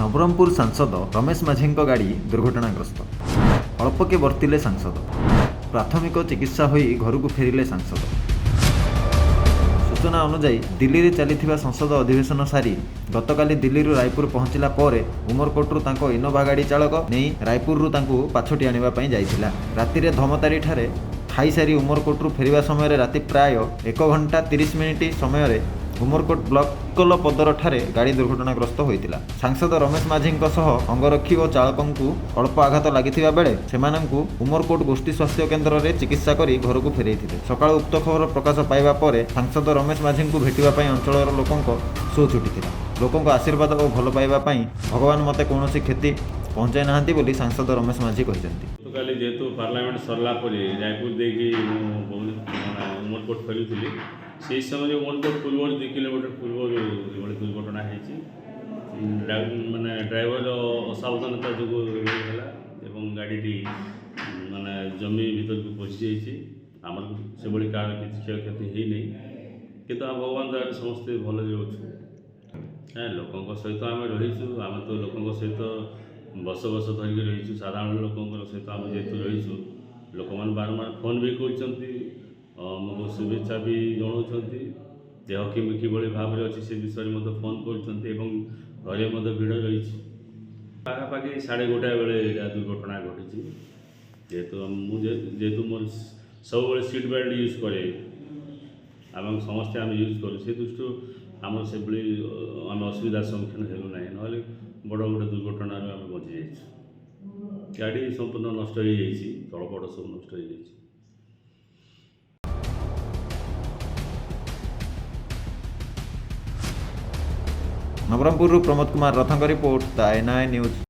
नवरंगपुर सांसद रमेश माझी गाड़ी दुर्घटनाग्रस्त अल्पके वर्तिले सांसद प्राथमिक चिकित्सा होई घर को फेरिले सांसद। सूचना अनुजाई दिल्ली में चली संसद अधिवेशन सारी गतकाली दिल्ली रायपुर पहुंचला पर उमरकोटू तांको इनोभा गाड़ी चालक नहीं रायपुर पाछोटी आने जाइथिला। राति धमतारी ठारे खाई सारी उमरकोटू फेरिया समय राति प्राय 1 घंटा 30 मिनिट समय उमरकोट ब्लॉक पदर ठारे गाड़ी दुर्घटनाग्रस्त होइतिला। सांसद रमेश माझी अंगरक्षी और चालकंकु अल्प आघात लगी बेले सेमानंकु उमरकोट गोष्ठी स्वास्थ्य केन्द्र में चिकित्सा करी घर को फेरैथिले। सकाळ उक्त खबर प्रकाश पाइबा पर सांसद रमेश माझी को भेटिबा अंचल लोकों शो छुटिथिला। लोकों आशीर्वाद और भल पाइबा भगवान मते कौनसी क्षति पहुंचाई नाहांती बोली सांसद रमेश माझी कहते। जेहेतु पार्लियामेंट सरला रायपुर देखिए उमरकोट फेरुली से समय उमरकोट पूर्व 2 किलोमीटर पूर्व दुर्घटना माने ड्राइवर असावधानता जो गाड़ी माने जमी भीतर को पशि जामर से भाई कार किसी क्षयक्षति है नहीं कि भगवान दया समस्ते भले अच्छे लोकों सहित आम रहीचु आम तो लोकों सहित बस धरिक रहीचु साधारण लोकों सहित आम जेहेतु रहीचु लोक मैंने बारंबार फोन भी कर शुभेच्छा भी जनाऊँच देह कि भाव में अच्छी से विषय में फोन कर घरे भिड़ रही पाखापाखि 1:30 बेले दुर्घटना घटी। जेहेतु मोर सब सीट बेल्ट यूज करे आम समस्ते आम यूज करूँ से दृष्टि आम से आम असुविधार सम्मुखीन हेलु ना ना बड़ गोटे दुर्घटना आम बची जा गाड़ी संपूर्ण नष्ट हो तलपट सब नष्ट हो जाए। नवरंगपुर प्रमोद कुमार रथंग रिपोर्ट द NI न्यूज।